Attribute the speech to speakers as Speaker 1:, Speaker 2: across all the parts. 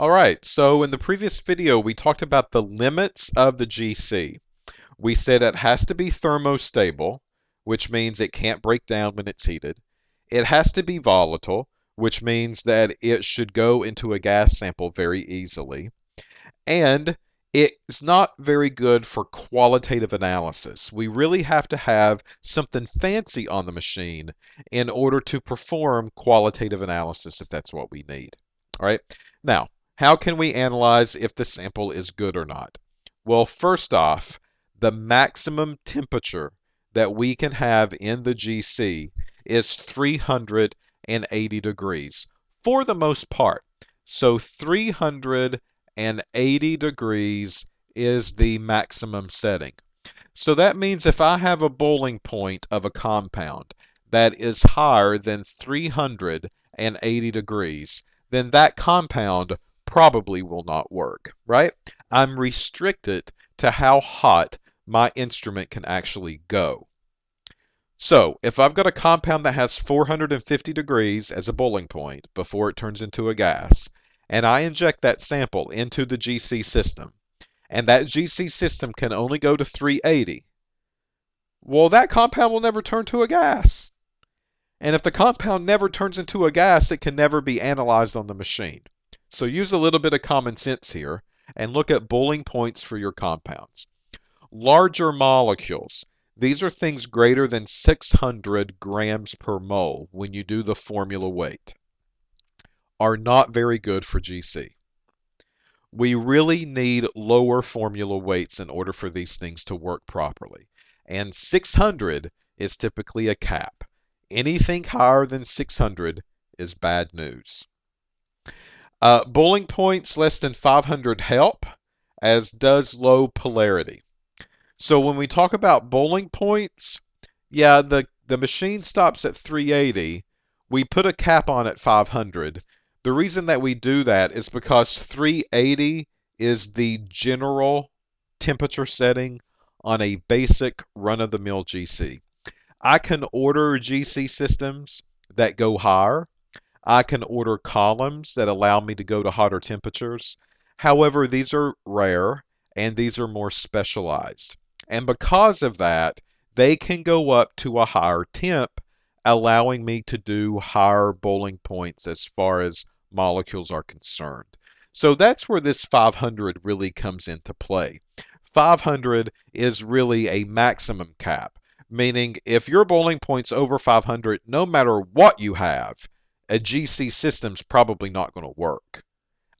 Speaker 1: All right, so in the previous video, we talked about the limits of the GC. We said it has to be thermostable, which means it can't break down when it's heated. It has to be volatile, which means that it should go into a gas sample very easily. And it's not very good for qualitative analysis. We really have to have something fancy on the machine in order to perform qualitative analysis if that's what we need. All right. Now, how can we analyze if the sample is good or not? Well, first off, the maximum temperature that we can have in the GC is 380 degrees for the most part. So 380 degrees is the maximum setting. So that means if I have a boiling point of a compound that is higher than 380 degrees, then that compound probably will not work, right? I'm restricted to how hot my instrument can actually go. So if I've got a compound that has 450 degrees as a boiling point before it turns into a gas, and I inject that sample into the GC system, and that GC system can only go to 380, well, that compound will never turn to a gas. And if the compound never turns into a gas, it can never be analyzed on the machine. So use a little bit of common sense here and look at boiling points for your compounds. Larger molecules, these are things greater than 600 grams per mole when you do the formula weight, are not very good for GC. We really need lower formula weights in order for these things to work properly. And 600 is typically a cap. Anything higher than 600 is bad news. Boiling points less than 500 help, as does low polarity. So when we talk about boiling points, yeah, the machine stops at 380. We put a cap on at 500. The reason that we do that is because 380 is the general temperature setting on a basic run-of-the-mill GC. I can order GC systems that go higher. I can order columns that allow me to go to hotter temperatures. However, these are rare and these are more specialized. And because of that, they can go up to a higher temp, allowing me to do higher boiling points as far as molecules are concerned. So that's where this 500 really comes into play. 500 is really a maximum cap, meaning if your boiling point's over 500, no matter what you have, a GC system's probably not going to work.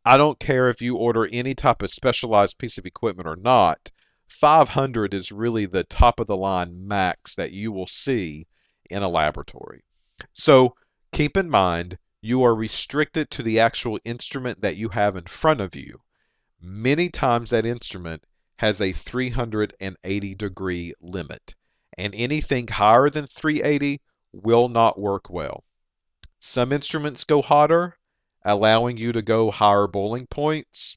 Speaker 1: I don't care if you order any type of specialized piece of equipment or not, 500 is really the top of the line max that you will see in a laboratory. So keep in mind, you are restricted to the actual instrument that you have in front of you. Many times that instrument has a 380 degree limit, and anything higher than 380 will not work well. Some instruments go hotter, allowing you to go higher boiling points.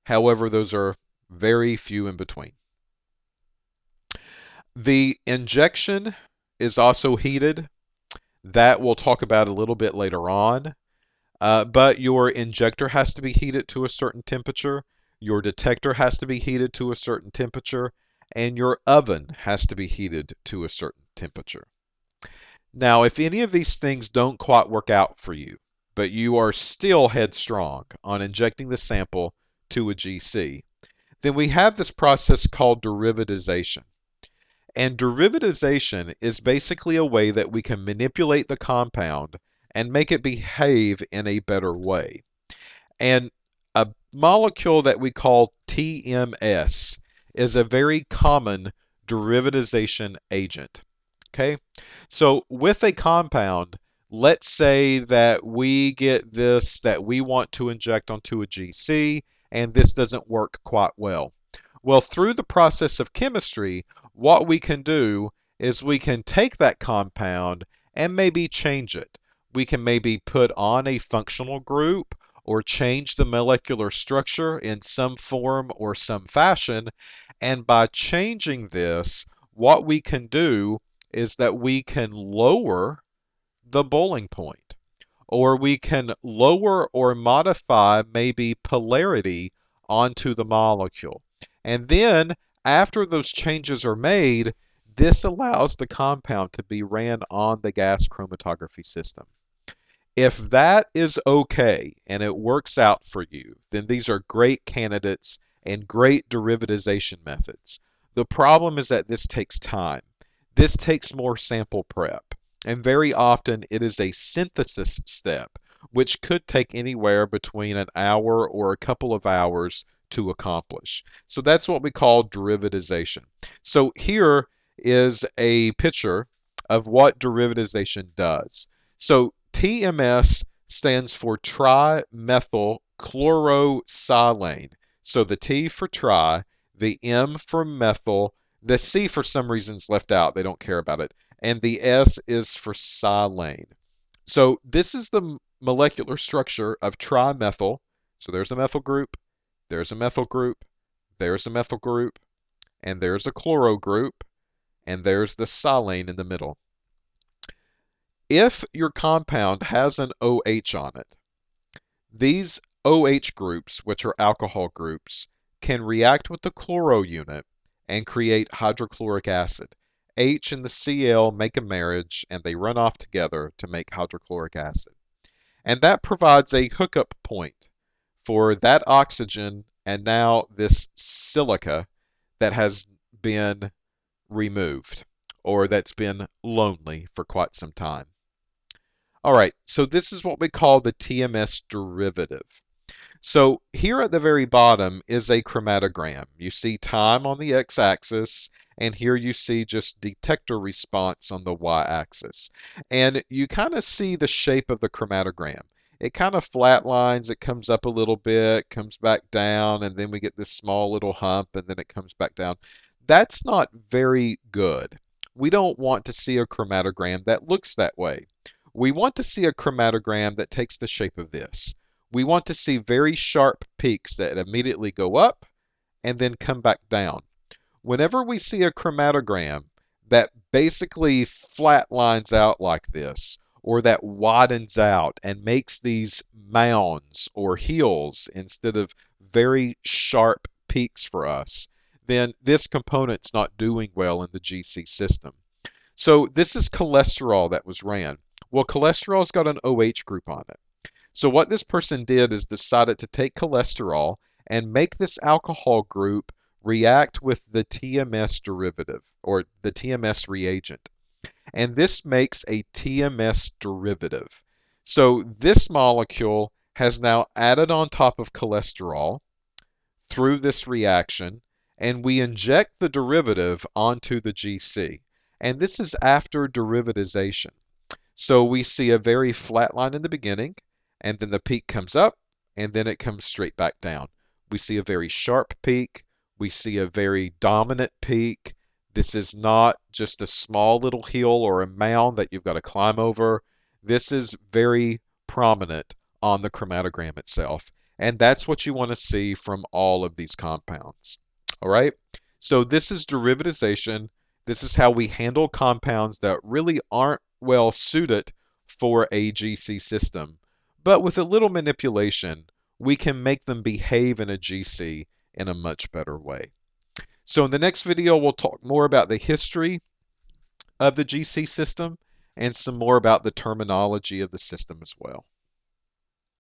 Speaker 1: However, those are very few in between. The injection is also heated. That we'll talk about a little bit later on. But your injector has to be heated to a certain temperature. Your detector has to be heated to a certain temperature. And your oven has to be heated to a certain temperature. Now, if any of these things don't quite work out for you, but you are still headstrong on injecting the sample to a GC, then we have this process called derivativesation. And derivativesation is basically a way that we can manipulate the compound and make it behave in a better way. And a molecule that we call TMS is a very common derivatization agent. Okay, so with a compound, let's say that we get this that we want to inject onto a GC, and this doesn't work quite well. Well, through the process of chemistry, what we can do is we can take that compound and maybe change it. We can maybe put on a functional group or change the molecular structure in some form or some fashion. And by changing this, what we can do is that we can lower the boiling point. or we can lower or modify maybe polarity onto the molecule. And then after those changes are made, this allows the compound to be ran on the gas chromatography system. If that is okay and it works out for you, then these are great candidates and great derivatization methods. The problem is that this takes time. This takes more sample prep. And very often it is a synthesis step, which could take anywhere between an hour or a couple of hours to accomplish. So that's what we call derivatization. So here is a picture of what derivatization does. So TMS stands for trimethylchlorosilane. So the T for tri, the M for methyl, the C for some reason is left out. They don't care about it. And the S is for silane. So this is the molecular structure of trimethyl. So there's a methyl group, there's a methyl group, there's a methyl group, and there's a chloro group, and there's the silane in the middle. If your compound has an OH on it, these OH groups, which are alcohol groups, can react with the chloro unit and create hydrochloric acid. H and the Cl make a marriage and they run off together to make hydrochloric acid. And that provides a hookup point for that oxygen and now this silica that has been removed or that's been lonely for quite some time. All right, so this is what we call the TMS derivative. So here at the very bottom is a chromatogram. You see time on the x-axis, and here you see just detector response on the y-axis. And you kind of see the shape of the chromatogram. It kind of flatlines, it comes up a little bit, comes back down, and then we get this small little hump, and then it comes back down. That's not very good. We don't want to see a chromatogram that looks that way. We want to see a chromatogram that takes the shape of this. We want to see very sharp peaks that immediately go up and then come back down. Whenever we see a chromatogram that basically flat lines out like this, or that widens out and makes these mounds or hills instead of very sharp peaks for us, then this component's not doing well in the GC system. So this is cholesterol that was ran. Well, cholesterol's got an OH group on it. So what this person did is decided to take cholesterol and make this alcohol group react with the TMS derivative or the TMS reagent. And this makes a TMS derivative. So this molecule has now added on top of cholesterol through this reaction, and we inject the derivative onto the GC. And this is after derivatization. So we see a very flat line in the beginning, and then the peak comes up, and then it comes straight back down. We see a very sharp peak. We see a very dominant peak. This is not just a small little hill or a mound that you've got to climb over. This is very prominent on the chromatogram itself. And that's what you want to see from all of these compounds. All right? So this is derivatization. This is how we handle compounds that really aren't well suited for a GC system. But with a little manipulation, we can make them behave in a GC in a much better way. So in the next video, we'll talk more about the history of the GC system and some more about the terminology of the system as well.